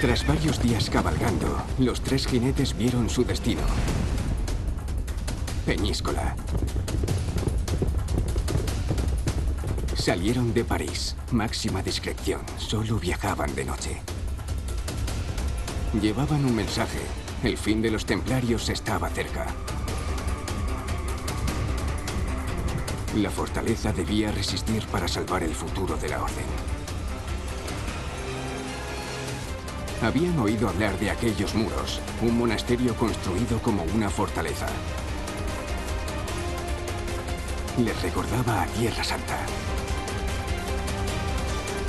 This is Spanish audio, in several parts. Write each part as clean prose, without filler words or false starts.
Tras varios días cabalgando, los tres jinetes vieron su destino. Peñíscola. Salieron de París. Máxima discreción. Solo viajaban de noche. Llevaban un mensaje. El fin de los templarios estaba cerca. La fortaleza debía resistir para salvar el futuro de la Orden. Habían oído hablar de aquellos muros, un monasterio construido como una fortaleza. Les recordaba a Tierra Santa.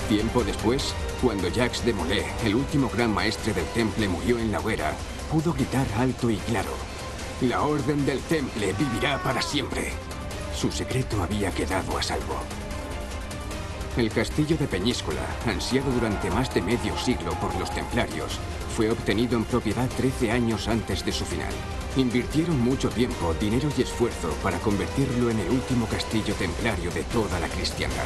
Tiempo después, cuando Jacques de Molay, el último gran maestre del Temple, murió en la hoguera, pudo gritar alto y claro: «La Orden del Temple vivirá para siempre». Su secreto había quedado a salvo. El castillo de Peñíscola, ansiado durante más de medio siglo por los templarios, fue obtenido en propiedad 13 años antes de su final. Invirtieron mucho tiempo, dinero y esfuerzo para convertirlo en el último castillo templario de toda la cristiandad.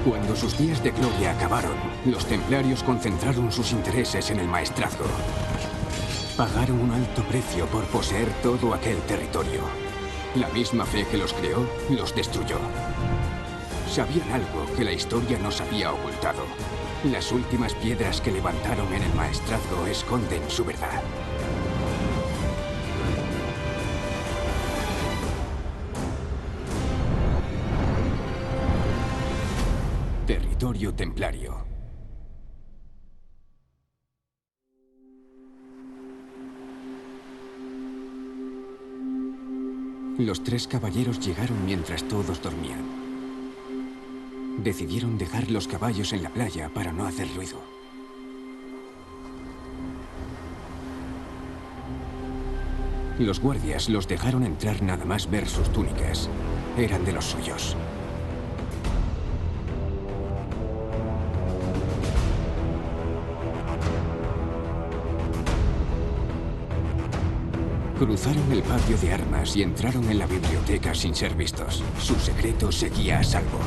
Cuando sus días de gloria acabaron, los templarios concentraron sus intereses en el maestrazgo. Pagaron un alto precio por poseer todo aquel territorio. La misma fe que los creó, los destruyó. Sabían algo que la historia nos había ocultado. Las últimas piedras que levantaron en el maestrazgo esconden su verdad. Territorio templario. Los tres caballeros llegaron mientras todos dormían. Decidieron dejar los caballos en la playa para no hacer ruido. Los guardias los dejaron entrar nada más ver sus túnicas. Eran de los suyos. Cruzaron el patio de armas y entraron en la biblioteca sin ser vistos. Su secreto seguía a salvo.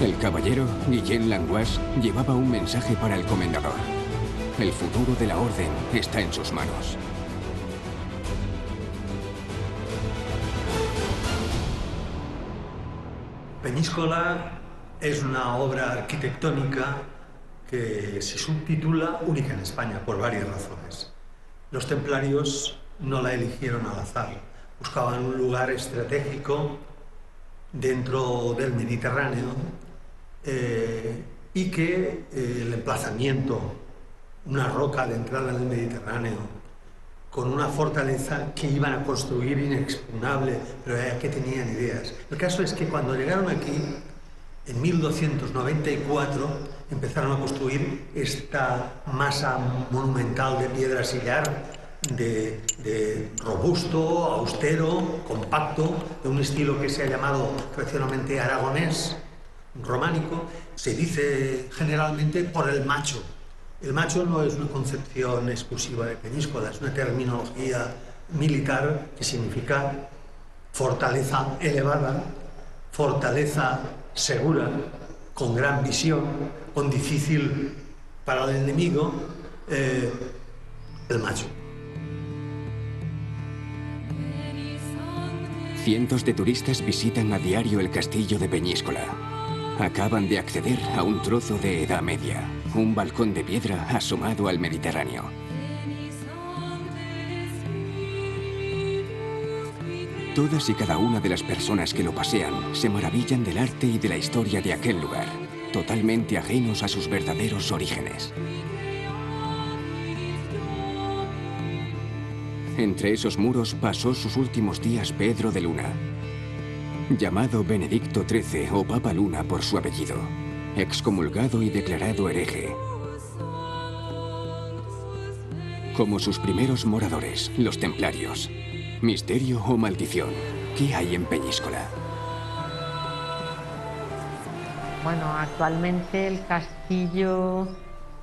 El caballero, Guillén Langois, llevaba un mensaje para el comendador. El futuro de la Orden está en sus manos. Peñíscola es una obra arquitectónica que se subtitula única en España por varias razones. Los templarios no la eligieron al azar, buscaban un lugar estratégico dentro del Mediterráneo y que el emplazamiento, una roca de entrada en el Mediterráneo, con una fortaleza que iban a construir inexpugnable, pero que tenían ideas. El caso es que cuando llegaron aquí, en 1294, empezaron a construir esta masa monumental de piedra sillar, de robusto, austero, compacto, de un estilo que se ha llamado tradicionalmente aragonés, románico. Se dice generalmente por el macho. El macho no es una concepción exclusiva de Peñíscola, es una terminología militar que significa fortaleza elevada, fortaleza segura, con gran visión, con difícil para el enemigo, el macho. Cientos de turistas visitan a diario el castillo de Peñíscola. Acaban de acceder a un trozo de Edad Media, un balcón de piedra asomado al Mediterráneo. Todas y cada una de las personas que lo pasean se maravillan del arte y de la historia de aquel lugar, totalmente ajenos a sus verdaderos orígenes. Entre esos muros pasó sus últimos días Pedro de Luna, llamado Benedicto XIII o Papa Luna por su apellido, excomulgado y declarado hereje. Como sus primeros moradores, los templarios. Misterio o maldición, ¿qué hay en Peñíscola? Bueno, actualmente el castillo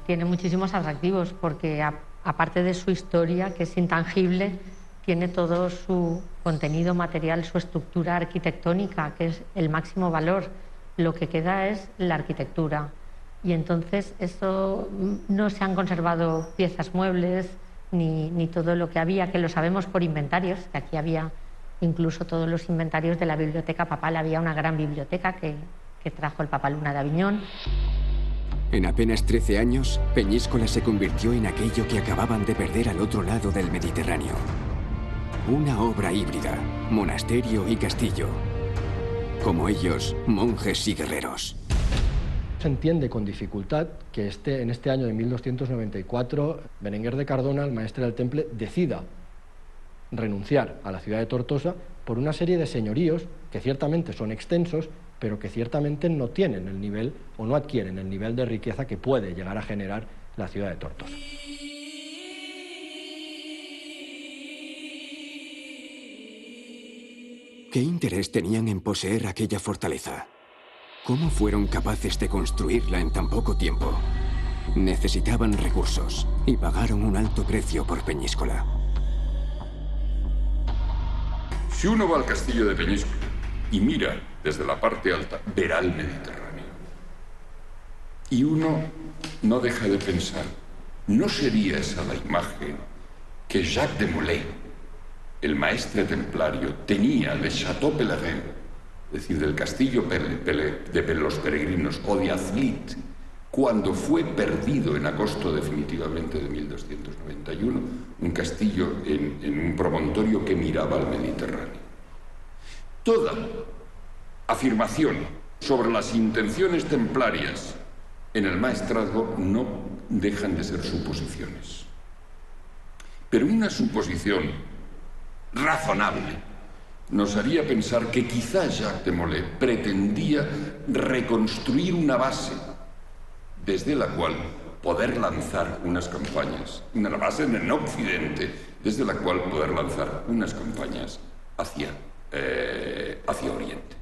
tiene muchísimos atractivos porque aparte de su historia, que es intangible, tiene todo su contenido material, su estructura arquitectónica, que es el máximo valor. Lo que queda es la arquitectura. Y entonces eso, no se han conservado piezas muebles ni todo lo que había, que lo sabemos por inventarios, que aquí había incluso todos los inventarios de la biblioteca papal. Había una gran biblioteca que trajo el Papa Luna de Aviñón. En apenas 13 años, Peñíscola se convirtió en aquello que acababan de perder al otro lado del Mediterráneo. Una obra híbrida, monasterio y castillo. Como ellos, monjes y guerreros. Se entiende con dificultad que en este año de 1294, Berenguer de Cardona, el maestre del Temple, decida renunciar a la ciudad de Tortosa por una serie de señoríos que ciertamente son extensos, pero que ciertamente no tienen el nivel o no adquieren el nivel de riqueza que puede llegar a generar la ciudad de Tortosa. ¿Qué interés tenían en poseer aquella fortaleza? ¿Cómo fueron capaces de construirla en tan poco tiempo? Necesitaban recursos y pagaron un alto precio por Peñíscola. Si uno va al castillo de Peñíscola y mira desde la parte alta, verá el Mediterráneo. Y uno no deja de pensar, ¿no sería esa la imagen que Jacques de Molay, el maestre templario, tenía de Château Pèlerin, es decir, del castillo de los peregrinos, o de Azlit, cuando fue perdido en agosto definitivamente de 1291, un castillo en un promontorio que miraba al Mediterráneo? Toda afirmación sobre las intenciones templarias en el maestrazgo no dejan de ser suposiciones. Pero una suposición razonable nos haría pensar que quizá Jacques de Molay pretendía reconstruir una base desde la cual poder lanzar unas campañas, una base en Occidente, desde la cual poder lanzar unas campañas hacia Oriente.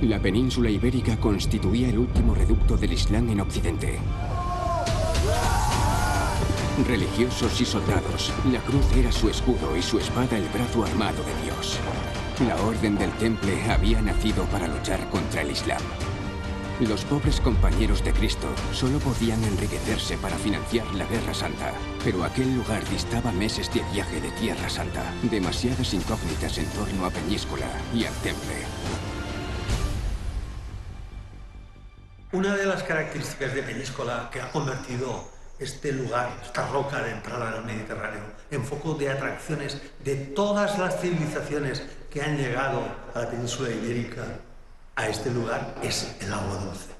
La península ibérica constituía el último reducto del Islam en Occidente. Religiosos y soldados, la cruz era su escudo y su espada el brazo armado de Dios. La Orden del Temple había nacido para luchar contra el Islam. Los pobres compañeros de Cristo solo podían enriquecerse para financiar la Guerra Santa, pero aquel lugar distaba meses de viaje de Tierra Santa, demasiadas incógnitas en torno a Peñíscola y al Temple. Una de las características de Peñíscola que ha convertido este lugar, esta roca de entrada al Mediterráneo, en foco de atracciones de todas las civilizaciones que han llegado a la península ibérica, a este lugar, es el agua dulce.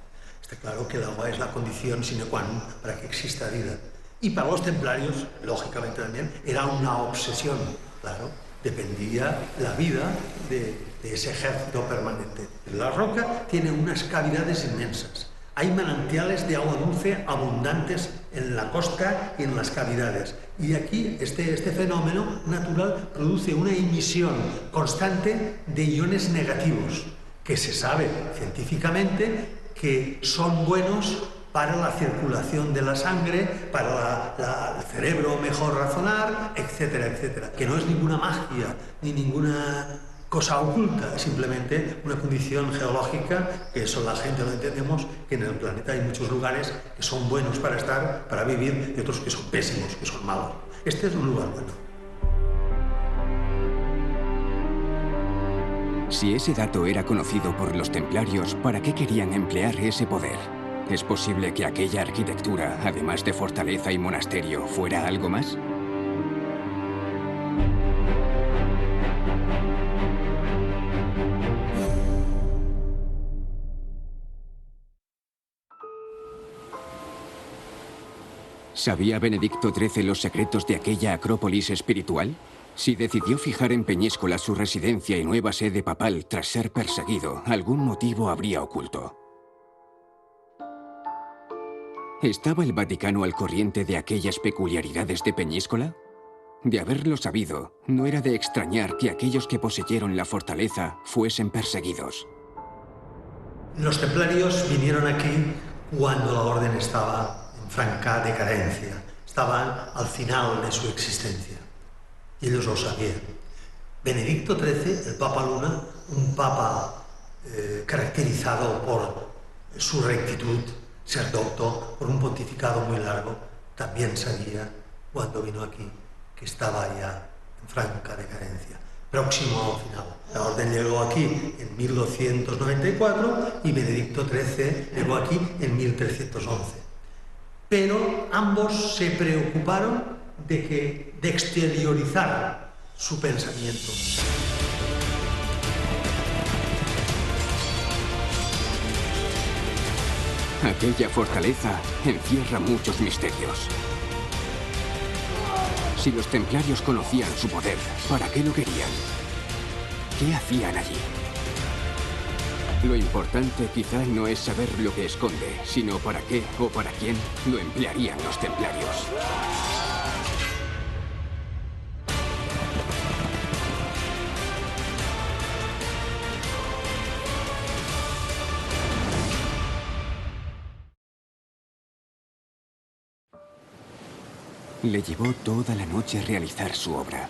Está claro que el agua es la condición sine qua non para que exista vida. Y para los templarios, lógicamente también, era una obsesión, claro, dependía la vida de ese ejército permanente. La roca tiene unas cavidades inmensas. Hay manantiales de agua dulce abundantes en la costa y en las cavidades. Y aquí este fenómeno natural produce una emisión constante de iones negativos, que se sabe científicamente que son buenos para la circulación de la sangre, para el cerebro mejor razonar, etcétera, etcétera. Que no es ninguna magia ni ninguna cosa oculta, es simplemente una condición geológica que eso la gente lo entendemos, que en el planeta hay muchos lugares que son buenos para estar, para vivir, y otros que son pésimos, que son malos. Este es un lugar bueno. Si ese dato era conocido por los templarios, ¿para qué querían emplear ese poder? ¿Es posible que aquella arquitectura, además de fortaleza y monasterio, fuera algo más? ¿Sabía Benedicto XIII los secretos de aquella acrópolis espiritual? Si decidió fijar en Peñíscola su residencia y nueva sede papal tras ser perseguido, algún motivo habría oculto. ¿Estaba el Vaticano al corriente de aquellas peculiaridades de Peñíscola? De haberlo sabido, no era de extrañar que aquellos que poseyeron la fortaleza fuesen perseguidos. Los templarios vinieron aquí cuando la orden estaba en franca decadencia, estaba al final de su existencia. Y ellos lo sabían. Benedicto XIII, el Papa Luna, un papa caracterizado por su rectitud, ser docto, por un pontificado muy largo, también sabía, cuando vino aquí, que estaba ya en franca decadencia, próximo al final. La orden llegó aquí en 1294 y Benedicto XIII llegó aquí en 1311. Pero ambos se preocuparon de exteriorizar su pensamiento. Aquella fortaleza encierra muchos misterios. Si los templarios conocían su poder, ¿para qué lo querían? ¿Qué hacían allí? Lo importante quizá no es saber lo que esconde, sino para qué o para quién lo emplearían los templarios. Le llevó toda la noche realizar su obra.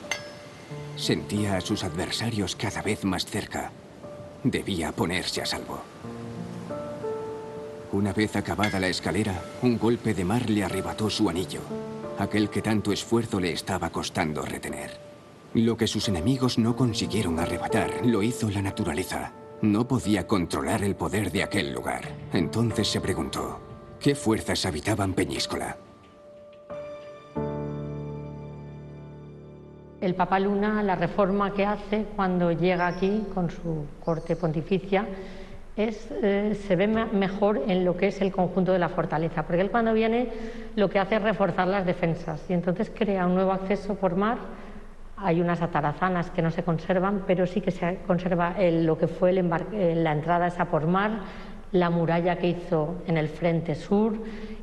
Sentía a sus adversarios cada vez más cerca. Debía ponerse a salvo. Una vez acabada la escalera, un golpe de mar le arrebató su anillo, aquel que tanto esfuerzo le estaba costando retener. Lo que sus enemigos no consiguieron arrebatar, lo hizo la naturaleza. No podía controlar el poder de aquel lugar. Entonces se preguntó, ¿qué fuerzas habitaban Peñíscola? El Papa Luna, la reforma que hace cuando llega aquí con su corte pontificia, se ve mejor en lo que es el conjunto de la fortaleza, porque él cuando viene lo que hace es reforzar las defensas y entonces crea un nuevo acceso por mar. Hay unas atarazanas que no se conservan, pero sí que se conserva lo que fue la entrada esa por mar, la muralla que hizo en el frente sur,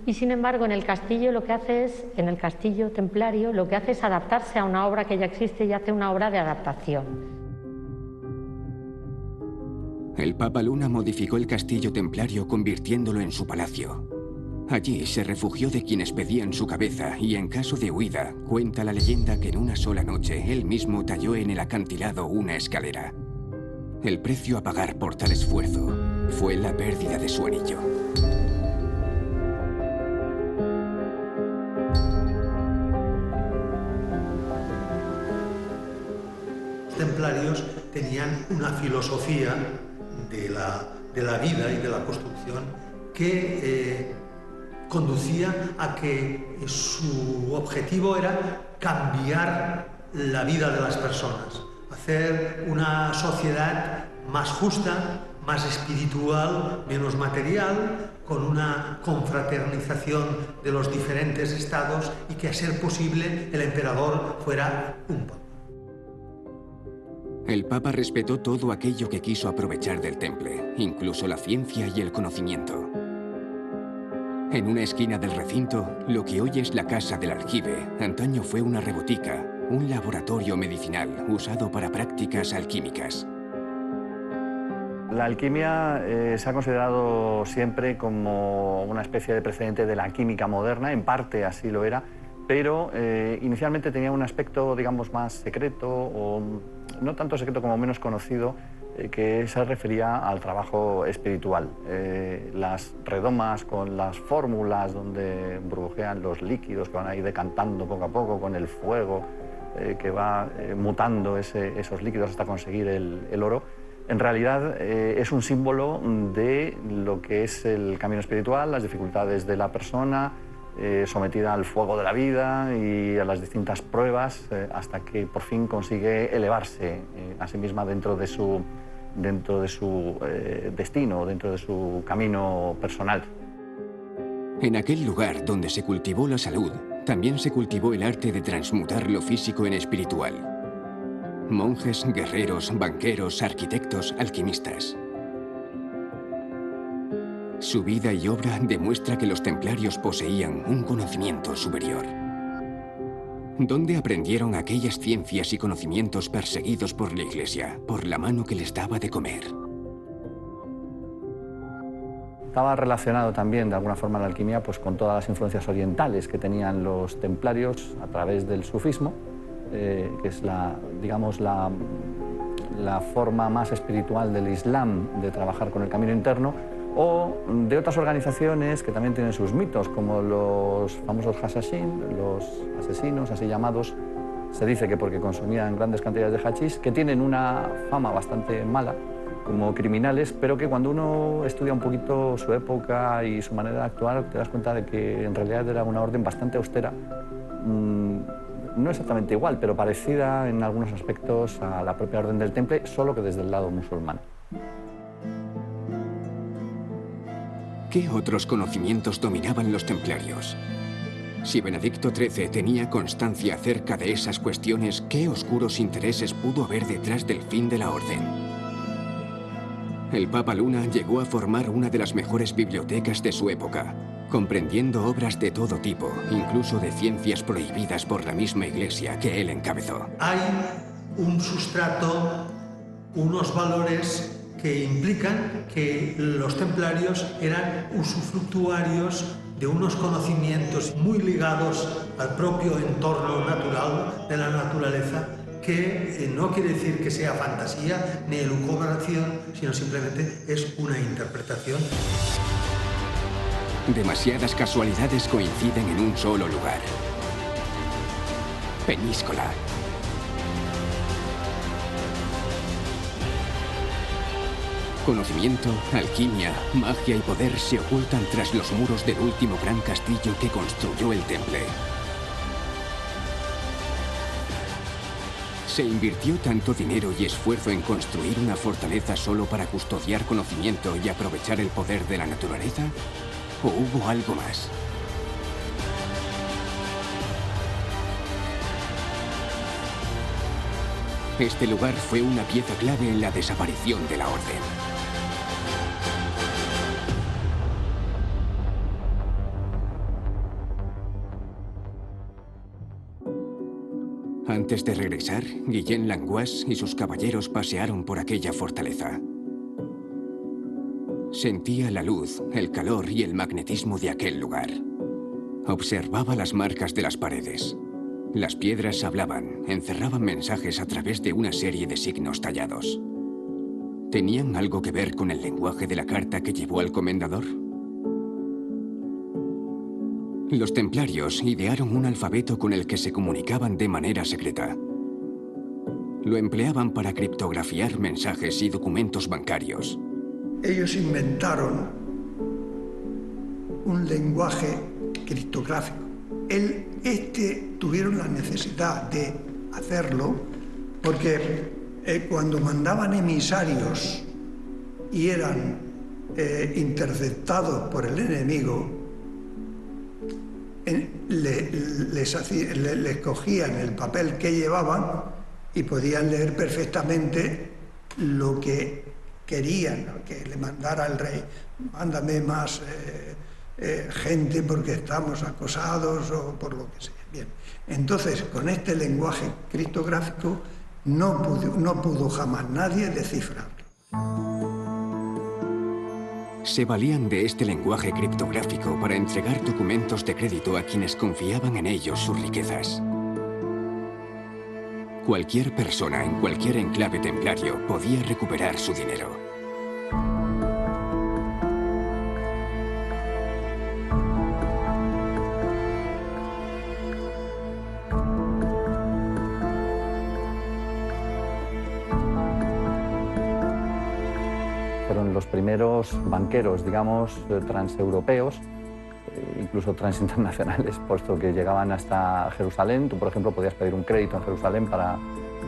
y sin embargo en el castillo en el castillo templario, lo que hace es adaptarse a una obra que ya existe y hace una obra de adaptación. El Papa Luna modificó el castillo templario convirtiéndolo en su palacio. Allí se refugió de quienes pedían su cabeza y en caso de huida, cuenta la leyenda que en una sola noche él mismo talló en el acantilado una escalera. El precio a pagar por tal esfuerzo fue la pérdida de su anillo. Los templarios tenían una filosofía de la vida y de la construcción que conducía a que su objetivo era cambiar la vida de las personas, hacer una sociedad más justa, más espiritual, menos material, con una confraternización de los diferentes estados y que a ser posible el emperador fuera un papa. El Papa respetó todo aquello que quiso aprovechar del temple, incluso la ciencia y el conocimiento. En una esquina del recinto, lo que hoy es la casa del aljibe, antaño fue una rebotica, un laboratorio medicinal usado para prácticas alquímicas. La alquimia se ha considerado siempre como una especie de precedente de la química moderna, en parte así lo era, pero inicialmente tenía un aspecto, digamos, más secreto, o no tanto secreto como menos conocido, que se refería al trabajo espiritual. Las redomas con las fórmulas donde burbujean los líquidos que van a ir decantando poco a poco con el fuego, que va mutando esos líquidos hasta conseguir el oro, en realidad es un símbolo de lo que es el camino espiritual, las dificultades de la persona, sometida al fuego de la vida y a las distintas pruebas hasta que por fin consigue elevarse a sí misma dentro de su destino, dentro de su camino personal. En aquel lugar donde se cultivó la salud, también se cultivó el arte de transmutar lo físico en espiritual. Monjes, guerreros, banqueros, arquitectos, alquimistas. Su vida y obra demuestra que los templarios poseían un conocimiento superior. ¿Dónde aprendieron aquellas ciencias y conocimientos perseguidos por la Iglesia, por la mano que les daba de comer? estaba relacionado también de alguna forma la alquimia pues, con todas las influencias orientales que tenían los templarios a través del sufismo, que es digamos, la forma más espiritual del Islam de trabajar con el camino interno, o de otras organizaciones que también tienen sus mitos, como los famosos Hashashin, los asesinos así llamados. Se dice que porque consumían grandes cantidades de hachís, que tienen una fama bastante mala como criminales, pero que cuando uno estudia un poquito su época y su manera de actuar, te das cuenta de que en realidad era una orden bastante austera, no exactamente igual, pero parecida en algunos aspectos a la propia Orden del Temple, solo que desde el lado musulmán. ¿Qué otros conocimientos dominaban los templarios? Si Benedicto XIII tenía constancia acerca de esas cuestiones, ¿qué oscuros intereses pudo haber detrás del fin de la orden? El Papa Luna llegó a formar una de las mejores bibliotecas de su época, comprendiendo obras de todo tipo, incluso de ciencias prohibidas por la misma Iglesia que él encabezó. Hay un sustrato, unos valores que implican que los templarios eran usufructuarios de unos conocimientos muy ligados al propio entorno natural de la naturaleza, que no quiere decir que sea fantasía ni elucubración, sino simplemente es una interpretación. Demasiadas casualidades coinciden en un solo lugar. Peñíscola. Conocimiento, alquimia, magia y poder se ocultan tras los muros del último gran castillo que construyó el Temple. ¿Se invirtió tanto dinero y esfuerzo en construir una fortaleza solo para custodiar conocimiento y aprovechar el poder de la naturaleza? ¿O hubo algo más? Este lugar fue una pieza clave en la desaparición de la Orden. Antes de regresar, Guillén Langois y sus caballeros pasearon por aquella fortaleza. Sentía la luz, el calor y el magnetismo de aquel lugar. Observaba las marcas de las paredes. Las piedras hablaban, encerraban mensajes a través de una serie de signos tallados. ¿Tenían algo que ver con el lenguaje de la carta que llevó al comendador? Los templarios idearon un alfabeto con el que se comunicaban de manera secreta. Lo empleaban para criptografiar mensajes y documentos bancarios. Ellos inventaron un lenguaje criptográfico. Tuvieron la necesidad de hacerlo porque cuando mandaban emisarios y eran interceptados por el enemigo, les cogían el papel que llevaban y podían leer perfectamente lo que querían, que le mandara el rey. Mándame más gente porque estamos acosados o por lo que sea. Bien. Entonces, con este lenguaje criptográfico no pudo jamás nadie descifrarlo. Se valían de este lenguaje criptográfico para entregar documentos de crédito a quienes confiaban en ellos sus riquezas. Cualquier persona en cualquier enclave templario podía recuperar su dinero. Fueron los primeros banqueros, digamos, transeuropeos, incluso transinternacionales, puesto que llegaban hasta Jerusalén. Tú, por ejemplo, podías pedir un crédito en Jerusalén para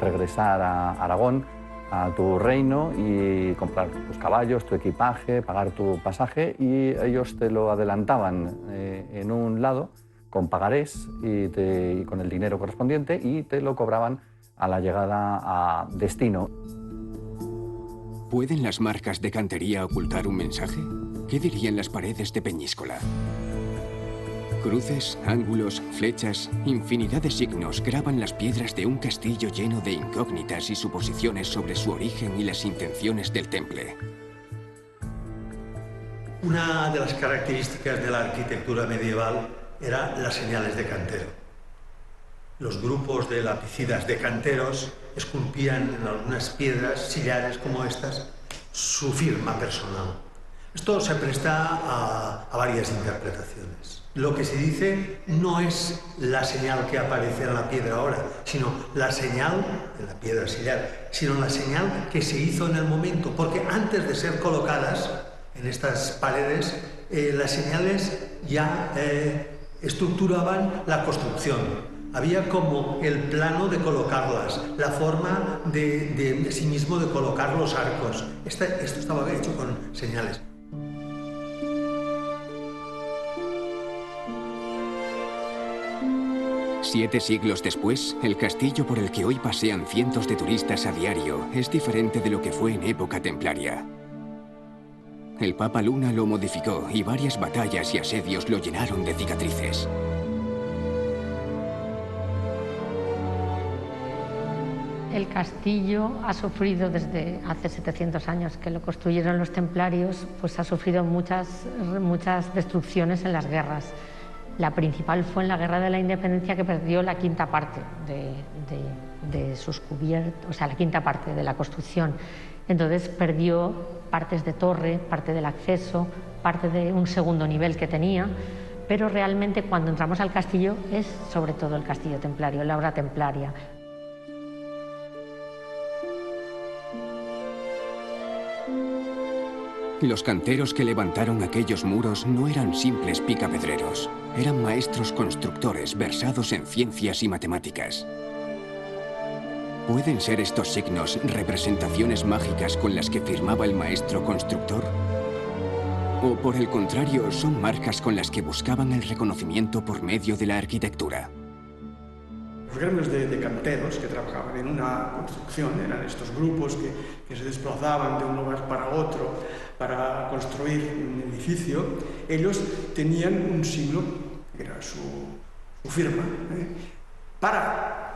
regresar a Aragón, a tu reino, y comprar tus caballos, tu equipaje, pagar tu pasaje, y ellos te lo adelantaban en un lado con pagarés y con el dinero correspondiente, y te lo cobraban a la llegada a destino. ¿Pueden las marcas de cantería ocultar un mensaje? ¿Qué dirían las paredes de Peñíscola? Cruces, ángulos, flechas, infinidad de signos graban las piedras de un castillo lleno de incógnitas y suposiciones sobre su origen y las intenciones del Temple. Una de las características de la arquitectura medieval eran las señales de cantero. Los grupos de lapicidas de canteros esculpían en algunas piedras, sillares como estas, su firma personal. Esto se presta a varias interpretaciones. Lo que se dice no es la señal que aparece en la piedra ahora, sino la señal, en la piedra sillar, sino la señal que se hizo en el momento, porque antes de ser colocadas en estas paredes, las señales ya estructuraban la construcción. Había como el plano de colocarlas, la forma de sí mismo de colocar los arcos. Esto estaba hecho con señales. Siete siglos después, el castillo por el que hoy pasean cientos de turistas a diario es diferente de lo que fue en época templaria. El Papa Luna lo modificó y varias batallas y asedios lo llenaron de cicatrices. El castillo ha sufrido desde hace 700 años que lo construyeron los templarios, pues ha sufrido muchas destrucciones en las guerras. La principal fue en la Guerra de la Independencia, que perdió la quinta parte de sus cubiertos, o sea, la quinta parte de la construcción. Entonces perdió partes de torre, parte del acceso, parte de un segundo nivel que tenía, pero realmente cuando entramos al castillo es sobre todo el castillo templario, la obra templaria. Los canteros que levantaron aquellos muros no eran simples picapedreros, eran maestros constructores versados en ciencias y matemáticas. ¿Pueden ser estos signos representaciones mágicas con las que firmaba el maestro constructor? ¿O por el contrario, son marcas con las que buscaban el reconocimiento por medio de la arquitectura? Los gremios de canteros que trabajaban en una construcción eran estos grupos que se desplazaban de un lugar para otro para construir un edificio. Ellos tenían un signo, que era su firma, para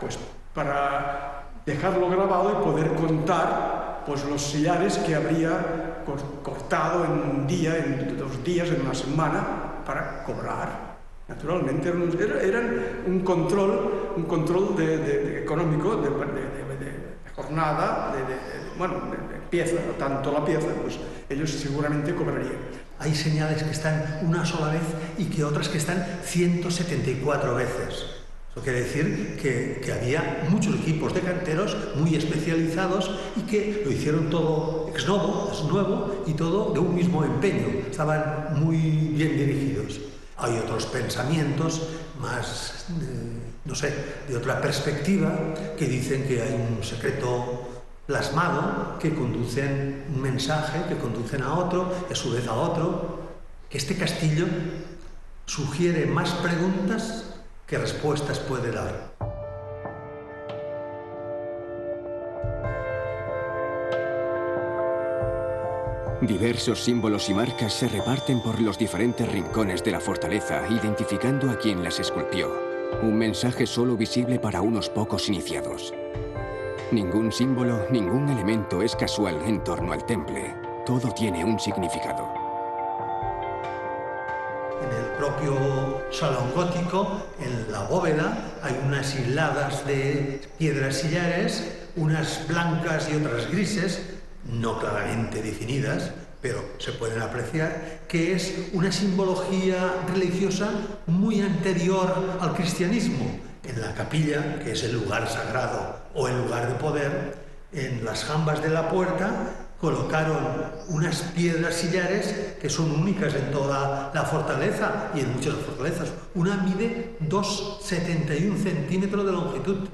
dejarlo grabado y poder contar pues, los sillares que habría cortado en un día, en 2 días, en una semana, para cobrar. Naturalmente, eran un control económico de jornada, de pieza, tanto la pieza, pues ellos seguramente cobrarían. Hay señales que están una sola vez y que otras que están 174 veces. Eso quiere decir que había muchos equipos de canteros muy especializados y que lo hicieron todo ex novo, es nuevo, y todo de un mismo empeño. Estaban muy bien dirigidos. Hay otros pensamientos más, no sé, de otra perspectiva, que dicen que hay un secreto plasmado, que conducen un mensaje, que conducen a otro, y a su vez a otro, que este castillo sugiere más preguntas que respuestas puede dar. Diversos símbolos y marcas se reparten por los diferentes rincones de la fortaleza, identificando a quien las esculpió. Un mensaje solo visible para unos pocos iniciados. Ningún símbolo, ningún elemento es casual en torno al temple. Todo tiene un significado. En el propio salón gótico, en la bóveda, hay unas hiladas de piedras sillares, unas blancas y otras grises, no claramente definidas, pero se pueden apreciar, que es una simbología religiosa muy anterior al cristianismo. En la capilla, que es el lugar sagrado o el lugar de poder, en las jambas de la puerta colocaron unas piedras sillares que son únicas en toda la fortaleza y en muchas fortalezas. Una mide 2,71 centímetros de longitud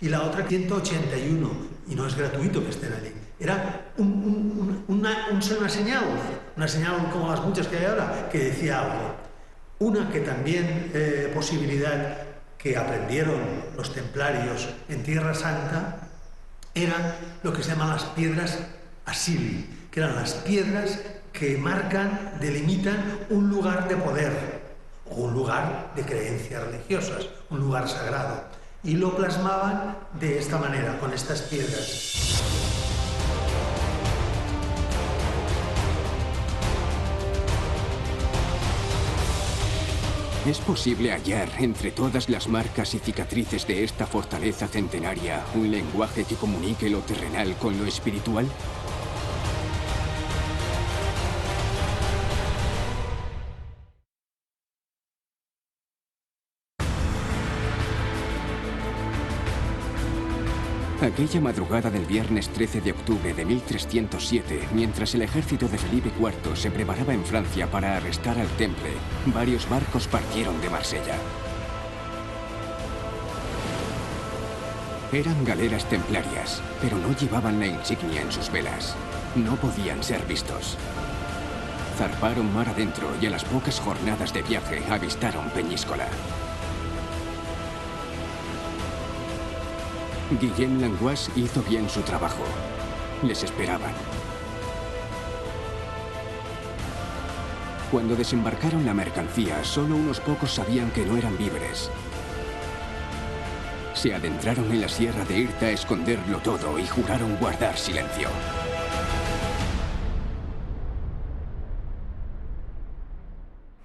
y la otra 181, y no es gratuito que estén allí. Era una señal como las muchas que hay ahora, que decía algo. Una que también, posibilidad que aprendieron los templarios en Tierra Santa, eran lo que se llaman las piedras asili, que eran las piedras que marcan, delimitan un lugar de poder o un lugar de creencias religiosas, un lugar sagrado. Y lo plasmaban de esta manera, con estas piedras. ¿Es posible hallar entre todas las marcas y cicatrices de esta fortaleza centenaria un lenguaje que comunique lo terrenal con lo espiritual? Aquella madrugada del viernes 13 de octubre de 1307, mientras el ejército de Felipe IV se preparaba en Francia para arrestar al Temple, varios barcos partieron de Marsella. Eran galeras templarias, pero no llevaban la insignia en sus velas. No podían ser vistos. Zarparon mar adentro y a las pocas jornadas de viaje avistaron Peñíscola. Guillem Langois hizo bien su trabajo. Les esperaban. Cuando desembarcaron la mercancía, solo unos pocos sabían que no eran víveres. Se adentraron en la sierra de Irta a esconderlo todo y juraron guardar silencio.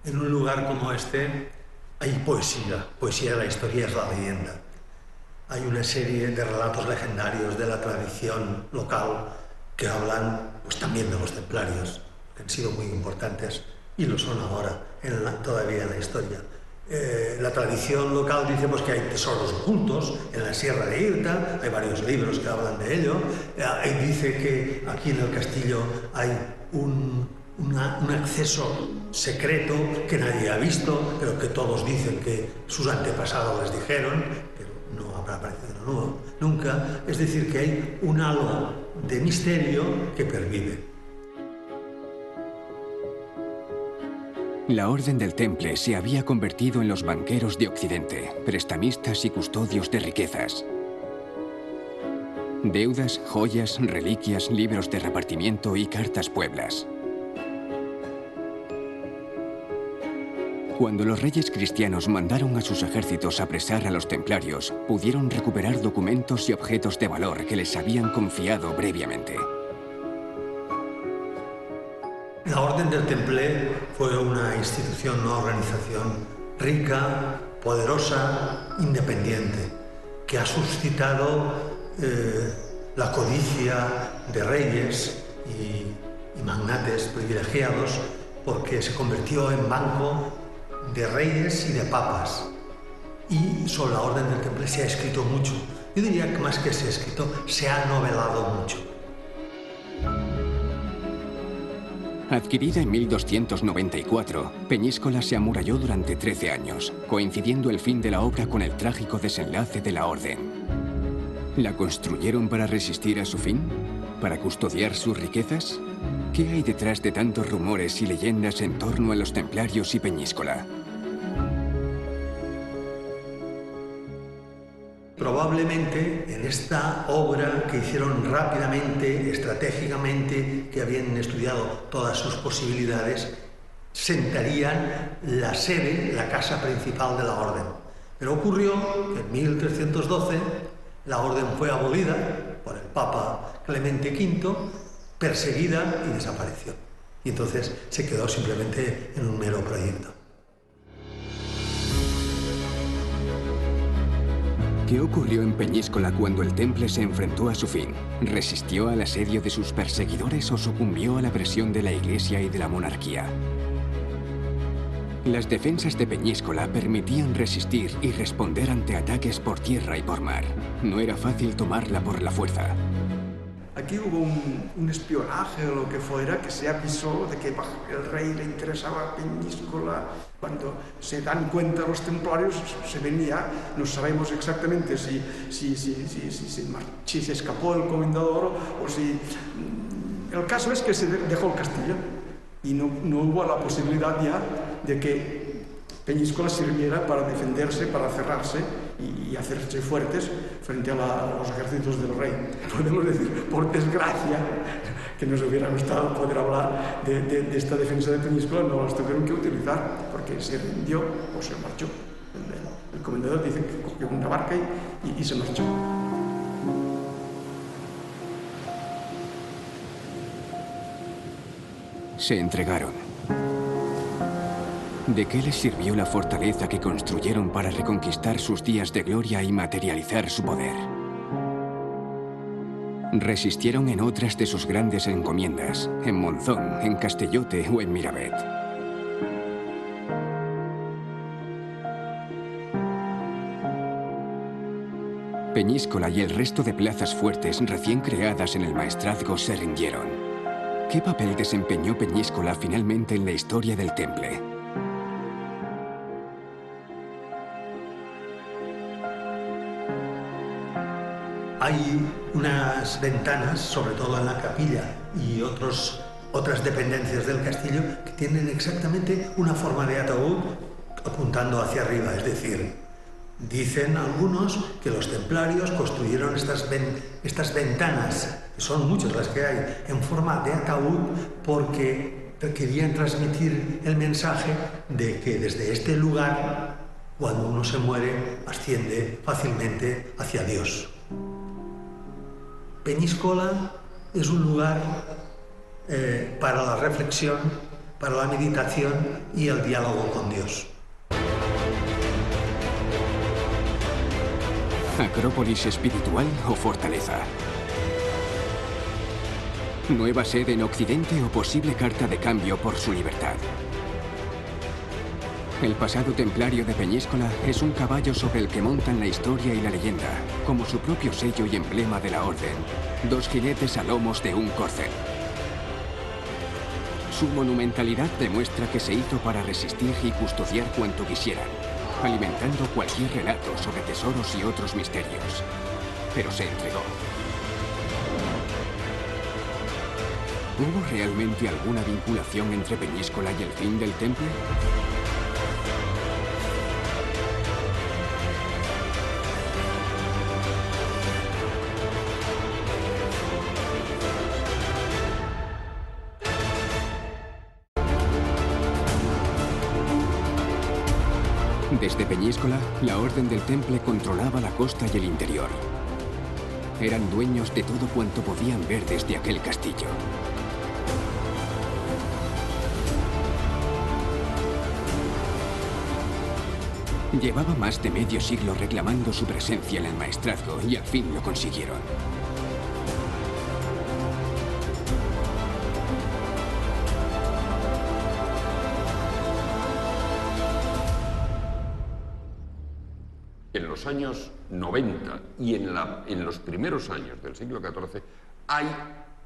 En un lugar como este hay poesía. Poesía de la historia es la leyenda. Hay una serie de relatos legendarios de la tradición local que hablan pues, también de los templarios, que han sido muy importantes y lo son ahora, todavía en la historia. La tradición local dice pues, que hay tesoros ocultos en la sierra de Irta, hay varios libros que hablan de ello. Dice que aquí en el castillo hay un acceso secreto que nadie ha visto, pero que todos dicen que sus antepasados les dijeron. No habrá aparecido nunca. Es decir, que hay un halo de misterio que pervive. La Orden del Temple se había convertido en los banqueros de Occidente, prestamistas y custodios de riquezas. Deudas, joyas, reliquias, libros de repartimiento y cartas pueblas. Cuando los reyes cristianos mandaron a sus ejércitos a apresar a los templarios, pudieron recuperar documentos y objetos de valor que les habían confiado previamente. La Orden del Temple fue una institución, una organización rica, poderosa, independiente, que ha suscitado la codicia de reyes y magnates privilegiados porque se convirtió en banco de reyes y de papas. Y sobre la Orden del Temple se ha escrito mucho. Yo diría que más que se ha escrito, se ha novelado mucho. Adquirida en 1294, Peñíscola se amuralló durante 13 años, coincidiendo el fin de la obra con el trágico desenlace de la Orden. ¿La construyeron para resistir a su fin? ¿Para custodiar sus riquezas? ¿Qué hay detrás de tantos rumores y leyendas en torno a los templarios y Peñíscola? Probablemente en esta obra que hicieron rápidamente, estratégicamente, que habían estudiado todas sus posibilidades, sentarían la sede, la casa principal de la Orden. Pero ocurrió que en 1312 la Orden fue abolida por el Papa Clemente V, perseguida y desapareció. Y entonces se quedó simplemente en un mero proyecto. ¿Qué ocurrió en Peñíscola cuando el Temple se enfrentó a su fin? ¿Resistió al asedio de sus perseguidores o sucumbió a la presión de la Iglesia y de la monarquía? Las defensas de Peñíscola permitían resistir y responder ante ataques por tierra y por mar. No era fácil tomarla por la fuerza. Aquí hubo un espionaje o lo que fuera, que se avisó de que el rey le interesaba Peñíscola. Cuando se dan cuenta los templarios, se venía, no sabemos exactamente si se escapó el comendador o si... El caso es que se dejó el castillo y no hubo la posibilidad ya de que Peñíscola sirviera para defenderse, para cerrarse y hacerse fuertes frente a los ejércitos del rey. Podemos decir, por desgracia, que nos hubiera gustado poder hablar de esta defensa de Peñíscola, no las tuvieron que utilizar porque se rindió o se marchó. El comendador dice que cogió una barca y se marchó. Se entregaron. ¿De qué les sirvió la fortaleza que construyeron para reconquistar sus días de gloria y materializar su poder? Resistieron en otras de sus grandes encomiendas, en Monzón, en Castellote o en Miravet. Peñíscola y el resto de plazas fuertes recién creadas en el maestrazgo se rindieron. ¿Qué papel desempeñó Peñíscola finalmente en la historia del temple? Hay unas ventanas, sobre todo en la capilla y otras dependencias del castillo, que tienen exactamente una forma de ataúd apuntando hacia arriba. Es decir, dicen algunos que los templarios construyeron estas ventanas, que son muchas las que hay, en forma de ataúd porque querían transmitir el mensaje de que desde este lugar, cuando uno se muere, asciende fácilmente hacia Dios. Peñíscola es un lugar para la reflexión, para la meditación y el diálogo con Dios. ¿Acrópolis espiritual o fortaleza? ¿Nueva sede en Occidente o posible carta de cambio por su libertad? El pasado templario de Peñíscola es un caballo sobre el que montan la historia y la leyenda, como su propio sello y emblema de la orden, 2 jinetes a lomos de un corcel. Su monumentalidad demuestra que se hizo para resistir y custodiar cuanto quisieran, alimentando cualquier relato sobre tesoros y otros misterios. Pero se entregó. ¿Hubo realmente alguna vinculación entre Peñíscola y el fin del temple? Desde Peñíscola, la Orden del Temple controlaba la costa y el interior. Eran dueños de todo cuanto podían ver desde aquel castillo. Llevaba más de medio siglo reclamando su presencia en el maestrazgo y al fin lo consiguieron. En los años 90 y en los primeros años del siglo XIV hay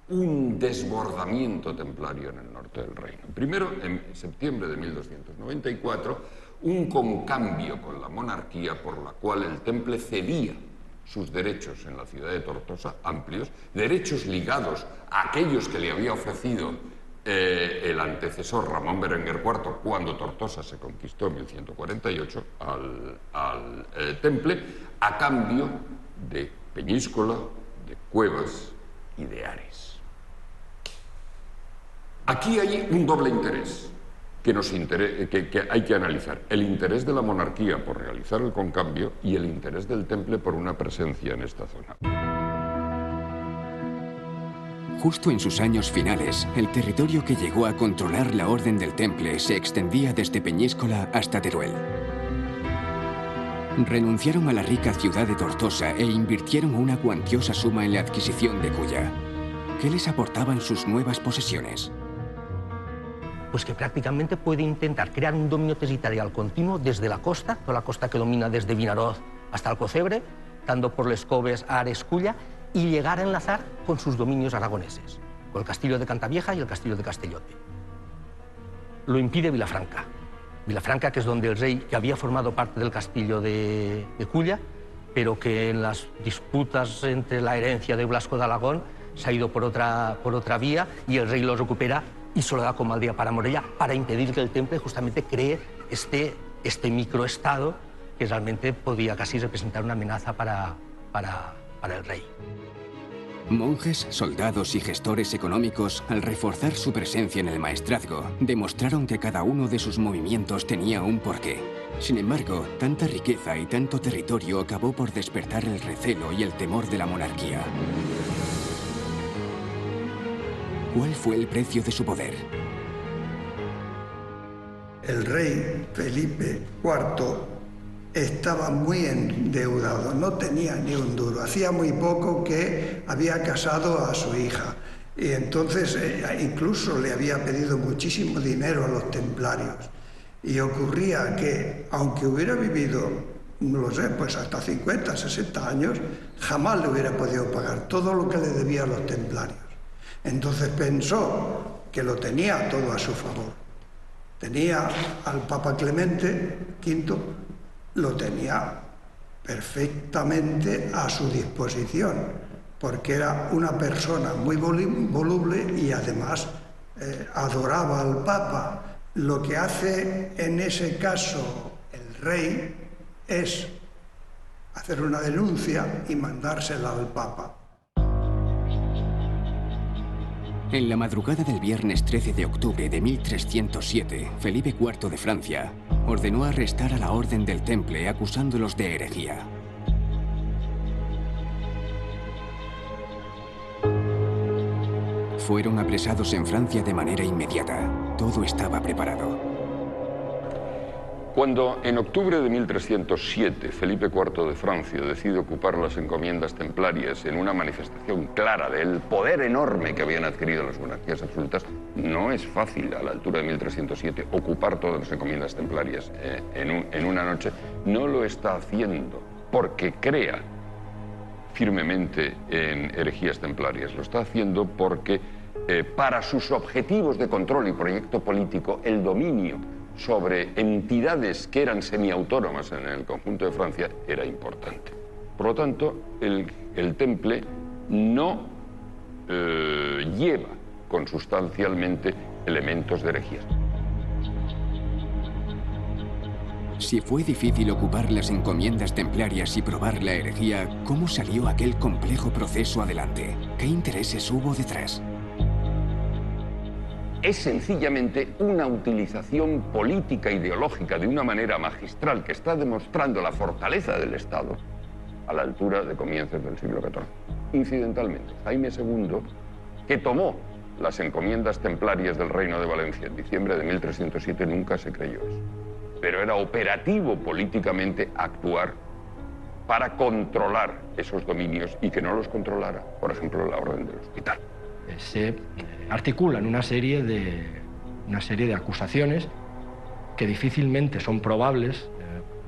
un desbordamiento templario en el norte del reino. Primero, en septiembre de 1294, un concambio con la monarquía por la cual el temple cedía sus derechos en la ciudad de Tortosa, amplios, derechos ligados a aquellos que le había ofrecido el antecesor Ramón Berenguer IV cuando Tortosa se conquistó en 1148 al temple, a cambio de Peñíscola, de Cuevas y de Ares. Aquí hay un doble interés que hay que analizar. El interés de la monarquía por realizar el concambio y el interés del temple por una presencia en esta zona. Justo en sus años finales, el territorio que llegó a controlar la Orden del Temple se extendía desde Peñíscola hasta Teruel. Renunciaron a la rica ciudad de Tortosa e invirtieron una cuantiosa suma en la adquisición de Culla. ¿Qué les aportaban sus nuevas posesiones? Pues que prácticamente puede intentar crear un dominio territorial continuo desde la costa, toda la costa que domina desde Vinaroz hasta Alcocebre, dando por Les Coves, Ares, Culla, y llegar a enlazar con sus dominios aragoneses, con el castillo de Cantavieja y el castillo de Castellote. Lo impide Vilafranca. Vilafranca, que es donde el rey, que había formado parte del castillo de Culla, pero que en las disputas entre la herencia de Blasco de Alagón se ha ido por otra vía y el rey lo recupera y se lo da como aldea para Morella para impedir que el temple justamente cree este microestado que realmente podía casi representar una amenaza para el rey. Monjes, soldados y gestores económicos, al reforzar su presencia en el maestrazgo, demostraron que cada uno de sus movimientos tenía un porqué. Sin embargo, tanta riqueza y tanto territorio acabó por despertar el recelo y el temor de la monarquía. ¿Cuál fue el precio de su poder? el rey Felipe IV estaba muy endeudado, no tenía ni un duro. Hacía muy poco que había casado a su hija y entonces incluso le había pedido muchísimo dinero a los templarios. Y ocurría que, aunque hubiera vivido, no lo sé, pues hasta 50, 60 años, jamás le hubiera podido pagar todo lo que le debía a los templarios. Entonces pensó que lo tenía todo a su favor. Tenía al Papa Clemente V, lo tenía perfectamente a su disposición, porque era una persona muy voluble y además adoraba al Papa. Lo que hace en ese caso el rey es hacer una denuncia y mandársela al Papa. En la madrugada del viernes 13 de octubre de 1307, Felipe IV de Francia ordenó arrestar a la Orden del Temple acusándolos de herejía. Fueron apresados en Francia de manera inmediata. Todo estaba preparado. Cuando en octubre de 1307 Felipe IV de Francia decide ocupar las encomiendas templarias en una manifestación clara del poder enorme que habían adquirido las monarquías absolutas, no es fácil a la altura de 1307 ocupar todas las encomiendas templarias en una noche. No lo está haciendo porque crea firmemente en herejías templarias. Lo está haciendo porque para sus objetivos de control y proyecto político, el dominio sobre entidades que eran semiautónomas en el conjunto de Francia era importante. Por lo tanto, el Temple no lleva consustancialmente elementos de herejías. Si fue difícil ocupar las encomiendas templarias y probar la herejía, ¿cómo salió aquel complejo proceso adelante? ¿Qué intereses hubo detrás? Es sencillamente una utilización política ideológica de una manera magistral que está demostrando la fortaleza del Estado a la altura de comienzos del siglo XIV. Incidentalmente, Jaime II, que tomó las encomiendas templarias del Reino de Valencia en diciembre de 1307, nunca se creyó eso. Pero era operativo políticamente actuar para controlar esos dominios y que no los controlara, por ejemplo, la Orden del Hospital. Se articulan una serie de acusaciones que difícilmente son probables,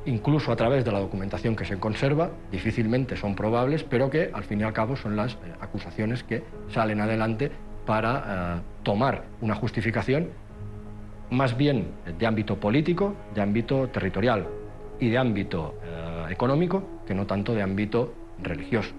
incluso a través de la documentación que se conserva, difícilmente son probables, pero que al fin y al cabo son las acusaciones que salen adelante para tomar una justificación más bien de ámbito político, de ámbito territorial y de ámbito económico, que no tanto de ámbito religioso.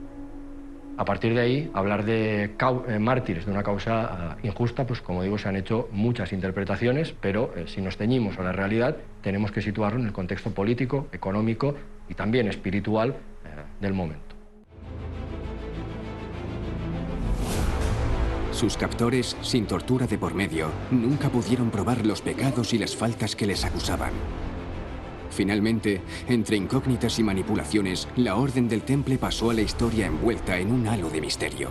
A partir de ahí, hablar de mártires de una causa injusta, pues como digo, se han hecho muchas interpretaciones, pero si nos ceñimos a la realidad, tenemos que situarlo en el contexto político, económico y también espiritual del momento. Sus captores, sin tortura de por medio, nunca pudieron probar los pecados y las faltas que les acusaban. Finalmente, entre incógnitas y manipulaciones, la Orden del Temple pasó a la historia envuelta en un halo de misterio.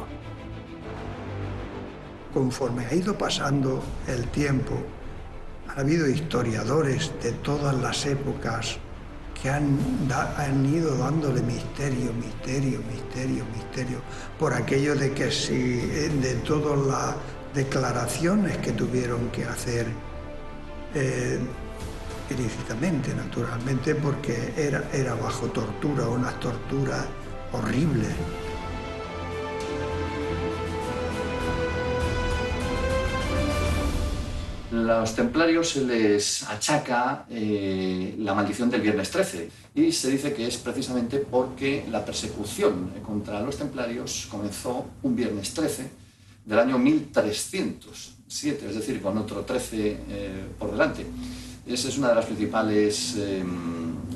Conforme ha ido pasando el tiempo, ha habido historiadores de todas las épocas que han ido dándole misterio, por aquello de que si de todas las declaraciones que tuvieron que hacer ilícitamente, naturalmente, porque era bajo tortura, unas torturas horribles. Los templarios se les achaca la maldición del viernes 13 y se dice que es precisamente porque la persecución contra los templarios comenzó un viernes 13 del año 1307, es decir, con otro 13 por delante. Esa es una de las principales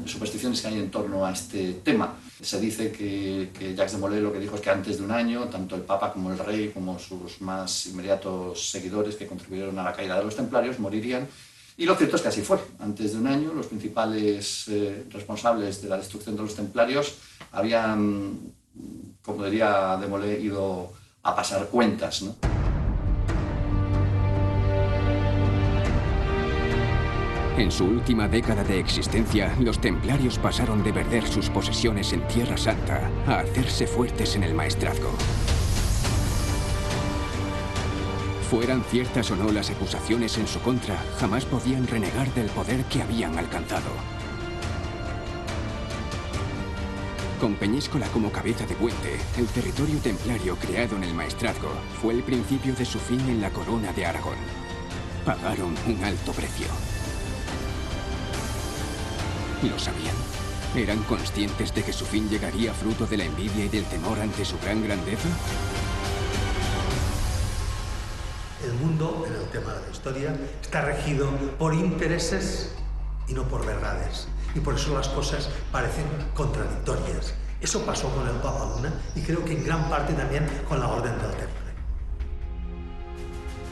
supersticiones que hay en torno a este tema. Se dice que Jacques de Molay lo que dijo es que antes de un año, tanto el Papa como el Rey, como sus más inmediatos seguidores que contribuyeron a la caída de los templarios, morirían. Y lo cierto es que así fue. Antes de un año, los principales responsables de la destrucción de los templarios habían, como diría de Molay, ido a pasar cuentas, ¿no? En su última década de existencia, los templarios pasaron de perder sus posesiones en Tierra Santa a hacerse fuertes en el maestrazgo. Fueran ciertas o no las acusaciones en su contra, jamás podían renegar del poder que habían alcanzado. Con Peñíscola como cabeza de puente, el territorio templario creado en el maestrazgo fue el principio de su fin en la corona de Aragón. Pagaron un alto precio. ¿Lo sabían? ¿Eran conscientes de que su fin llegaría fruto de la envidia y del temor ante su gran grandeza? El mundo, en el tema de la historia, está regido por intereses y no por verdades. Y por eso las cosas parecen contradictorias. Eso pasó con el Papa Luna y creo que en gran parte también con la Orden del Temple.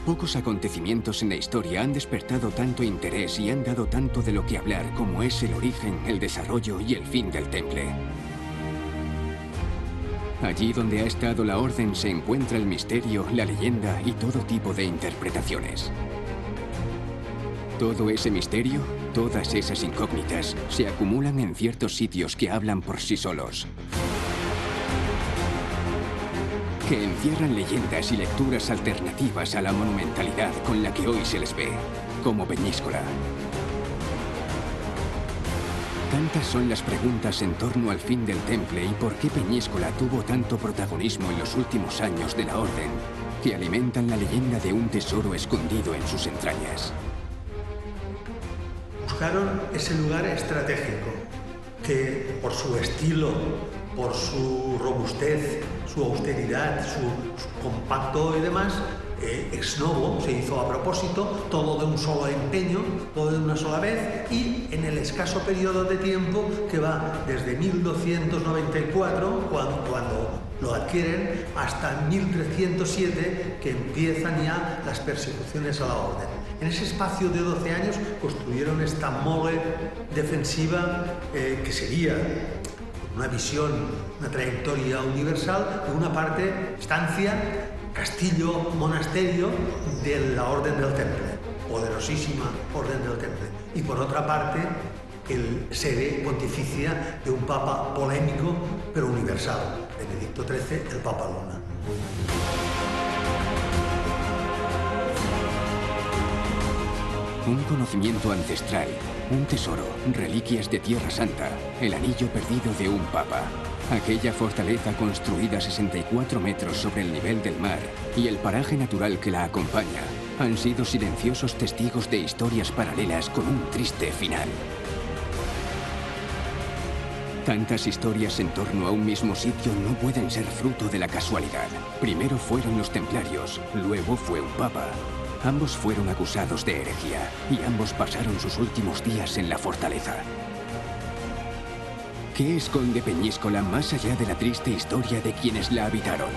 Pocos acontecimientos en la historia han despertado tanto interés y han dado tanto de lo que hablar como es el origen, el desarrollo y el fin del Temple. Allí donde ha estado la Orden se encuentra el misterio, la leyenda y todo tipo de interpretaciones. Todo ese misterio, todas esas incógnitas, se acumulan en ciertos sitios que hablan por sí solos. Que encierran leyendas y lecturas alternativas a la monumentalidad con la que hoy se les ve, como Peñíscola. Tantas son las preguntas en torno al fin del Temple y por qué Peñíscola tuvo tanto protagonismo en los últimos años de la Orden, que alimentan la leyenda de un tesoro escondido en sus entrañas. Buscaron ese lugar estratégico que por su estilo, por su robustez, su austeridad, su compacto y demás, ex novo, se hizo a propósito, todo de un solo empeño, todo de una sola vez, y en el escaso periodo de tiempo que va desde 1294, cuando lo adquieren, hasta 1307, que empiezan ya las persecuciones a la Orden. En ese espacio de 12 años construyeron esta mole defensiva que sería una visión, una trayectoria universal, de una parte, estancia, castillo, monasterio de la Orden del Temple, poderosísima Orden del Temple. Y por otra parte, el sede pontificia de un papa polémico, pero universal, Benedicto XIII, el Papa Luna. Un conocimiento ancestral, un tesoro, reliquias de Tierra Santa, el anillo perdido de un papa. Aquella fortaleza construida 64 metros sobre el nivel del mar y el paraje natural que la acompaña han sido silenciosos testigos de historias paralelas con un triste final. Tantas historias en torno a un mismo sitio no pueden ser fruto de la casualidad. Primero fueron los templarios, luego fue un papa. Ambos fueron acusados de herejía y ambos pasaron sus últimos días en la fortaleza. ¿Qué esconde Peñíscola más allá de la triste historia de quienes la habitaron?